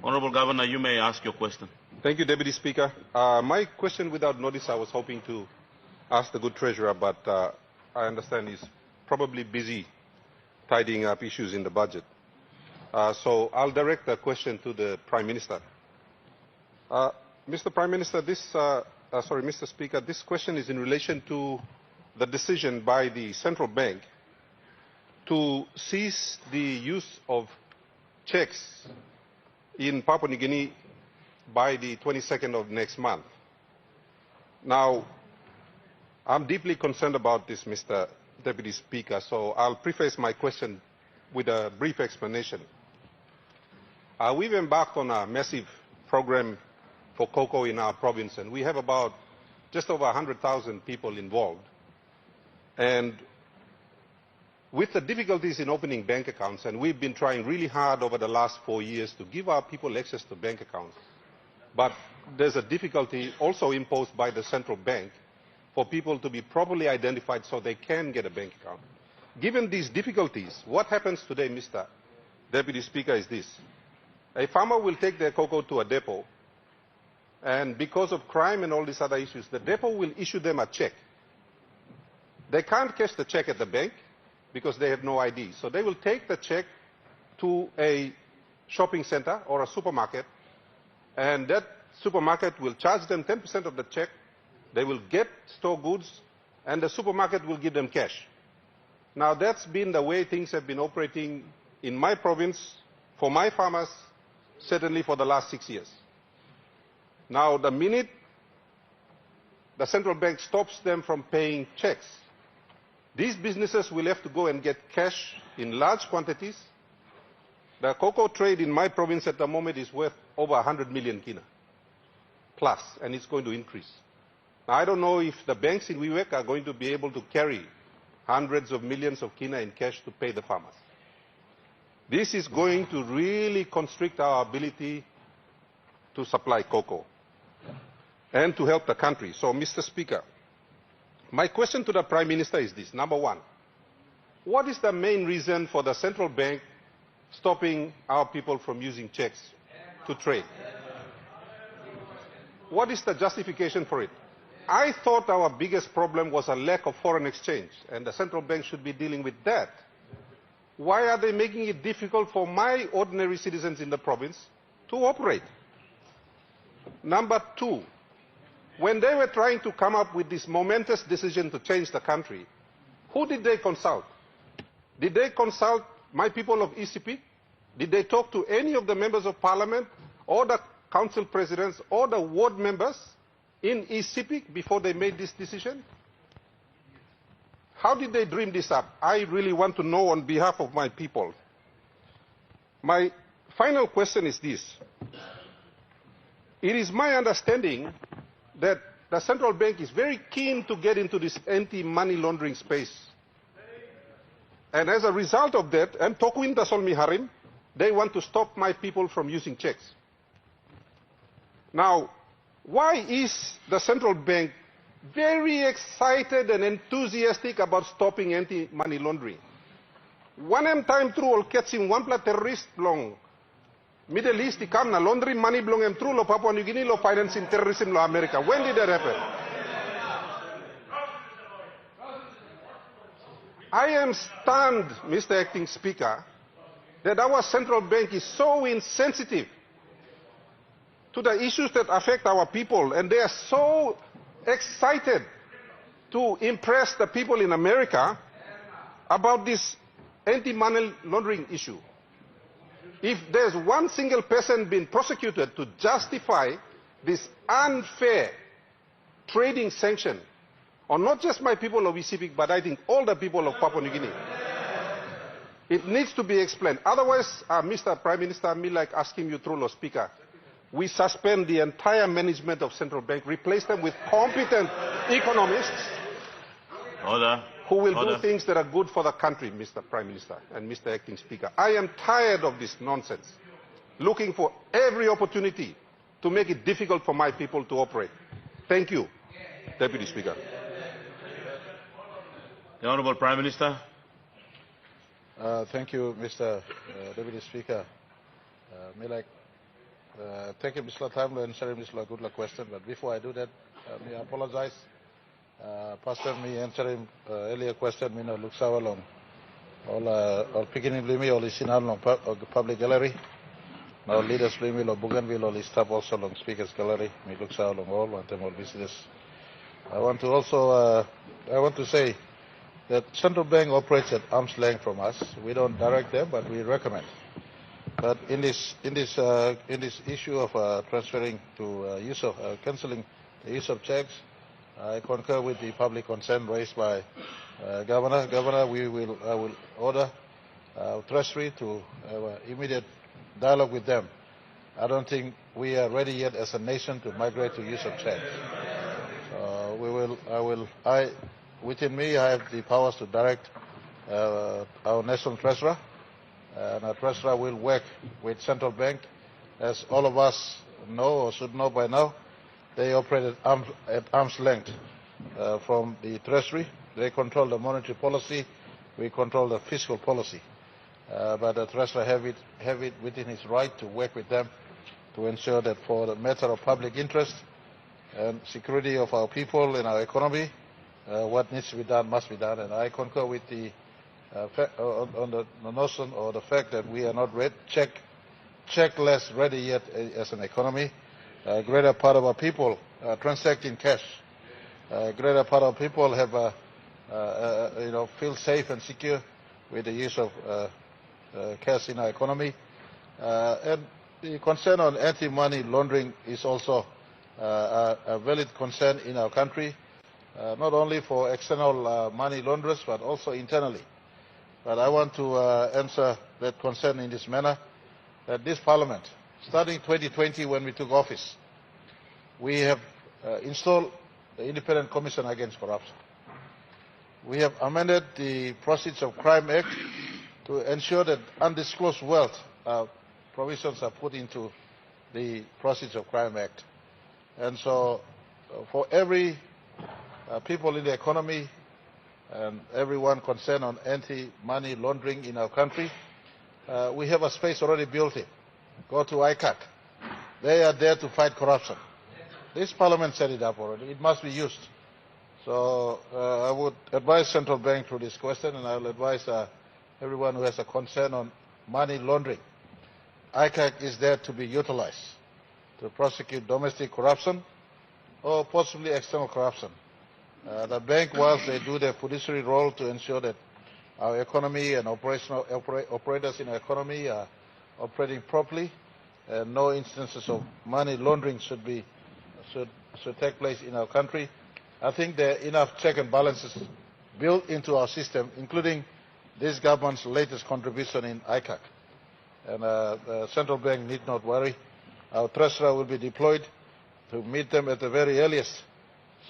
Honourable Governor, you may ask your question. Thank you, Deputy Speaker. My question, without notice, I was hoping to ask the good Treasurer, but I understand he's probably busy tidying up issues in the budget. So I'll direct the question to the Prime Minister. Mr. Prime Minister, Mr. Speaker, this question is in relation to the decision by the Central Bank to cease the use of cheques in Papua New Guinea by the 22nd of next month. Now, I'm deeply concerned about this, Mr. Deputy Speaker, so I'll preface my question with a brief explanation. We've embarked on a massive program for cocoa in our province, and we have about just over 100,000 people involved. And with the difficulties in opening bank accounts, and we've been trying really hard over the last 4 years to give our people access to bank accounts, but there's a difficulty also imposed by the central bank for people to be properly identified so they can get a bank account. Given these difficulties, what happens today, Mr. Deputy Speaker, is this. A farmer will take their cocoa to a depot, and because of crime and all these other issues, the depot will issue them a check. They can't cash the check at the bank because they have no ID. So they will take the check to a shopping center or a supermarket, and that supermarket will charge them 10% of the check. They will get store goods, and the supermarket will give them cash. Now, that's been the way things have been operating in my province for my farmers, certainly for the last 6 years. Now, the minute the central bank stops them from paying checks, these businesses will have to go and get cash in large quantities. The cocoa trade in my province at the moment is worth over 100 million kina plus, and it's going to increase. Now, I don't know if the banks in Wewak are going to be able to carry hundreds of millions of kina in cash to pay the farmers. This is going to really constrict our ability to supply cocoa and to help the country. So, Mr. Speaker, my question to the Prime Minister is this. Number one, what is the main reason for the central bank stopping our people from using cheques to trade? What is the justification for it? I thought our biggest problem was a lack of foreign exchange, and the central bank should be dealing with that. Why are they making it difficult for my ordinary citizens in the province to operate? Number two, when they were trying to come up with this momentous decision to change the country, who did they consult? Did they consult my people of East Sepik? Did they talk to any of the members of parliament or the council presidents or the ward members in East Sepik before they made this decision? How did they dream this up? I really want to know on behalf of my people. My final question is this. It is my understanding that the central bank is very keen to get into this anti-money laundering space. And as a result of that, and Tokwin Tasolmi Harim, they want to stop my people from using checks. Now, why is the central bank very excited and enthusiastic about stopping anti-money laundering? One time through all catching one terrorist long Middle East come na laundering money belong em through lo Papua New Guinea lo financing terrorism lo America. When did that happen? I am stunned, Mr. Acting Speaker, that our central bank is so insensitive to the issues that affect our people, and they are so excited to impress the people in America about this anti-money laundering issue. If there's one single person being prosecuted to justify this unfair trading sanction on not just my people of East Sepik, but I think all the people of Papua New Guinea, it needs to be explained. Otherwise, Mr. Prime Minister, I mean like asking you through, Lord Speaker, we suspend the entire management of central bank, replace them with competent economists who will do things that are good for the country, Mr. Prime Minister and Mr. Acting Speaker. I am tired of this nonsense, looking for every opportunity to make it difficult for my people to operate. Thank you, Deputy Speaker. The Honourable Prime Minister. Thank you, Mr. Deputy Speaker. May like Thank you, Mr. Time, and answering Mr. Good luck question. But before I do that, may I apologize. Pastor, me answering earlier question, me no look sour long. All beginning blame me, all is in long public gallery. Now leaders blame me, or Bougainville, all is staff also long speakers gallery. Me look sour long all, and them all visitors. I want to also, I want to say that central bank operates at arm's length from us. We don't direct them, but we recommend. But in this issue of transferring to cancelling the use of checks, I concur with the public concern raised by Governor. Governor, I will order Treasury to have an immediate dialogue with them. I don't think we are ready yet as a nation to migrate to use of checks. Within me, I have the powers to direct our national treasurer, and our treasurer will work with central bank. As all of us know or should know by now, they operate at arm's length from the treasury. They control the monetary policy, we control the fiscal policy. But the treasurer have it within his right to work with them to ensure that for the matter of public interest and security of our people and our economy, what needs to be done must be done. And I concur with the on the notion or the fact that we are not checkless ready yet as an economy. A greater part of our people transact in cash. A greater part of people have feel safe and secure with the use of cash in our economy. And the concern on anti-money laundering is also a valid concern in our country, not only for external money launderers but also internally. But I want to answer that concern in this manner, that this Parliament, starting 2020 when we took office, we have installed the Independent Commission Against Corruption. We have amended the Proceeds of Crime Act to ensure that undisclosed wealth provisions are put into the Proceeds of Crime Act. And so for every people in the economy and everyone concerned on anti-money laundering in our country, we have a space already built in. Go to ICAC. They are there to fight corruption. This Parliament set it up already. It must be used. So I would advise Central Bank through this question, and I will advise everyone who has a concern on money laundering. ICAC is there to be utilized to prosecute domestic corruption or possibly external corruption. The bank, whilst they do their fiduciary role to ensure that our economy and operators in our economy are operating properly, and no instances of money laundering should take place in our country. I think there are enough check and balances built into our system, including this government's latest contribution in ICAC. And the central bank need not worry. Our treasurer will be deployed to meet them at the very earliest,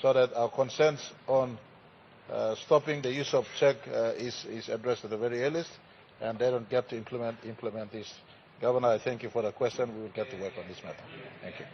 so that our concerns on stopping the use of check is addressed at the very earliest, and they don't get to implement this. Governor, I thank you for the question. We will get to work on this matter. Thank you.